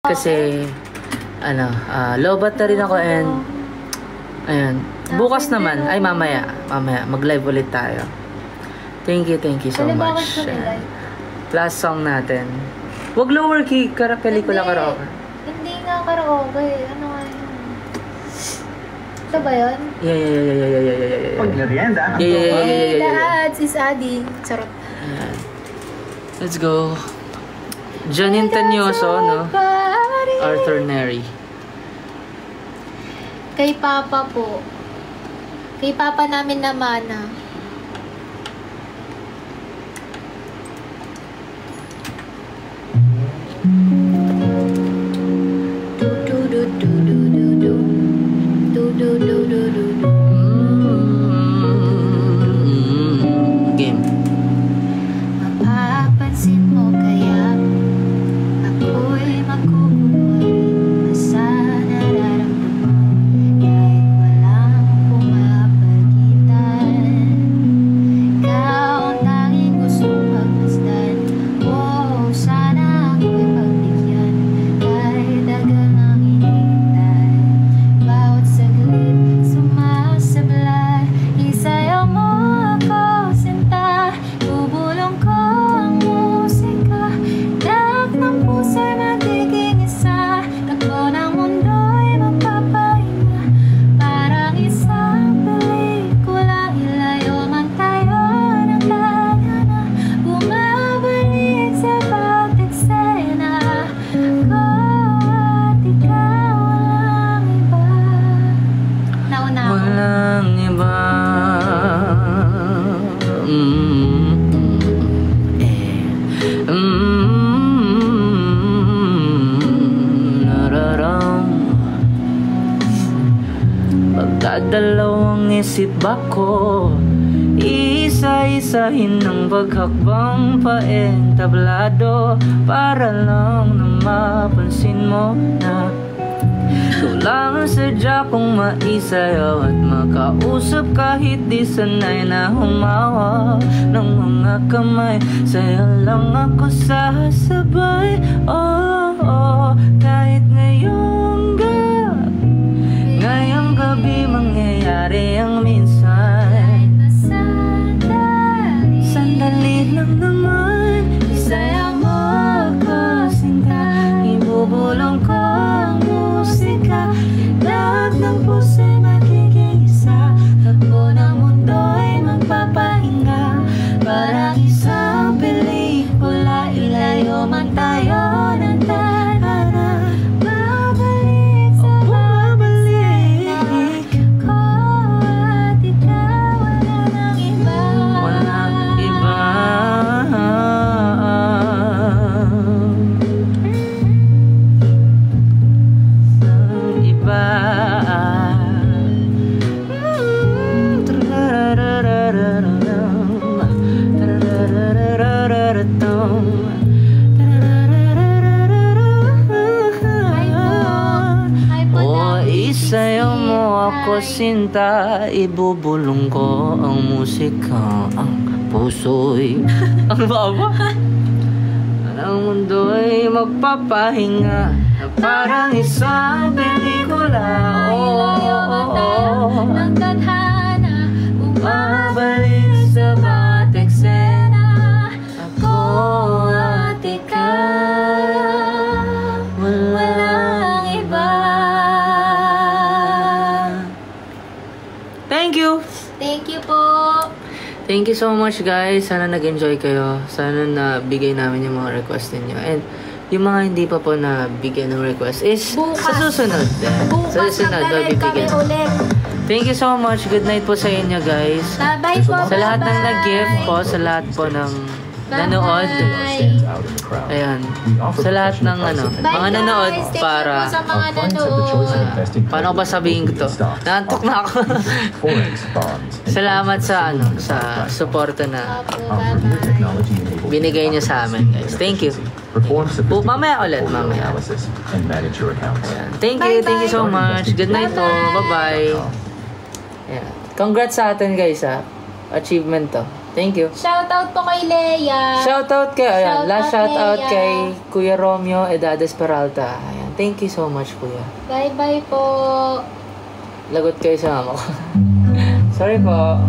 Kasi, lobat na rin ako and, ayun, bukas naman, ay mamaya, mag-live ulit tayo. Thank you so much. Last song natin. Wag lower key, pelikula karaoke. Hindi nga karaoke, ano nga yun? Ito ba yun? Yeah. Pag-merienda. Yeah. The ads is Adi. Charot. Let's go. Janine Tanyoso, no? Arthur Neri. Kay Papa po. Kay Papa namin na Mana. Game. Mapapansin mo kaya ako'y magkukunwari sa nararamdaman kahit walang pumapagitan. Ikaw ang tanging gustong pagmasdan. Oh, sana ako'y pagbigyan kahit tagal nang hinihintay. Bawat saglit sumasablay, isayaw mo ako sinta. Bubulong ko ang musika, lahat ng puso'y magiging isa. Takbo ng mundo'y magpapahinga, parang isang pelikula. Ilayo man tayo ng tadhana, bumabalik sa bawat eksena. Ako at ikaw, walang iba. Nauna ako. Walang iba. Pagdadalawang isip ako, isa-isahin ng paghakbang paentablado, para lang na mapansin mo na kulang sadya kong maisayaw at makausap kahit di sanay na humawa ng mga kamay. Sa'yo lang ako sasabay, oh, kahit ngayong gabi mangyayari ang minsan. Sandali lang naman, isayaw mo ako sinta. Ibubulong ko ang musika, lahat ng puso'y magiging isa. Takbo ng mundo'y magpapahinga, parang isang pelikula. Ilayo man tayo ng tadhana, babalik sa bawat eksena. Ko at ikaw, wala nang iba. Walang iba. Ang iba. Oh, isayaw mo ako sinta, ibubulong ko ang musika, ang puso'y ang baba. Ang mundo'y magpapahinga, na parang isang pelikula. Ng tadhana, Babalik sa bawat eksena. ako at ikaw, walang iba. Thank you! Thank you po. Thank you so much guys. Sana nag-enjoy kayo. Sana nabigay namin yung mga request ninyo. And yung mga hindi pa po nabigyan ng request is sa susunod. Sa susunod, kami bibigyan. ulit. Thank you so much. Good night po sa inyo guys. Bye-bye po. Sa lahat ng nag-gift po, sa lahat po ng nanood. Ayan. Sa lahat ng mga nanood para... Sa mga nanood. Paano ko ba sabihin ko to? Naantok na ako. Salamat sa sa suporta na binigay niyo sa amin, guys. Thank you. Mamaya ulit, mamaya. Thank you so much. Good night po. Bye-bye. Congrats sa atin, guys, ha. Achievement to. Thank you. Shoutout po kay Leia. Shoutout kay, ayan, last shoutout Leia. kay Kuya Romeo Edades Peralta. Ayan, thank you so much, Kuya. Bye-bye po. Lagot kayo sa mama ko. Sorry po.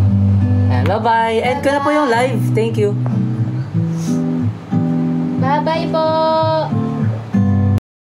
Ayan, bye-bye. End ko na po yung live. Thank you. Bye-bye po.